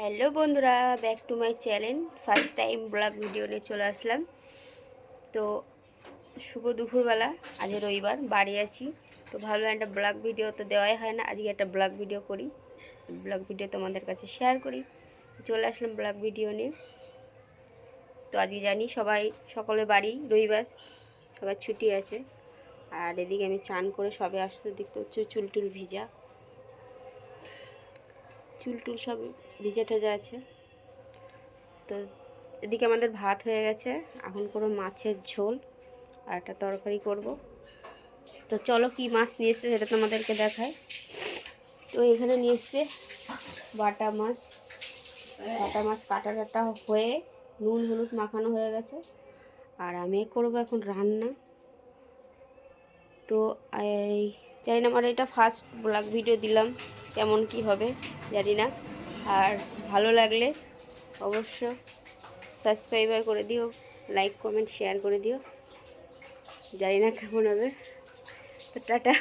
Hello বন্ধুরা, back to my channel. First time blog video নিয়ে চলে আসলাম। তো শুভ দুপুরবেলা, আজ রবিবার, বাড়ি আছি। তো ভাবলাম একটা ব্লগ ভিডিও তো দেওয়াই হয় না, আজকে একটা ব্লগ ভিডিও করি, ব্লগ ভিডিও তোমাদের কাছে শেয়ার করি। চলে আসলাম ব্লগ ভিডিও নিয়ে। তো আজকে জানি সকলে বাড়ি, রবিবার, সবার ছুটি আছে। আর এদিকে আমি চান করে সবে আসতে দেখতে হচ্ছে চুল টুল ভিজা, চুল টুল সব ভিজা টেজা আছে। তো এদিকে আমাদের ভাত হয়ে গেছে, এখন করবো মাছের ঝোল আর একটা তরকারি করব। তো চলো কি মাছ নিয়ে এসছে সেটা তোমাদেরকে দেখায়। তো এখানে নিয়ে এসছে বাটা মাছ। বাটা মাছ কাটা টাটা হয়ে নুন হলুদ মাখানো হয়ে গেছে। আর আমি করবো এখন রান্না। তো এই জানি না, আমার এটা ফার্স্ট ব্লগ ভিডিও দিলাম, কেমন কি হবে জানি না। আর ভালো লাগলে অবশ্য সাবস্ক্রাইবার করে দিও, লাইক কমেন্ট শেয়ার করে দিও। জানি না কেমন হবে। তো টাটা।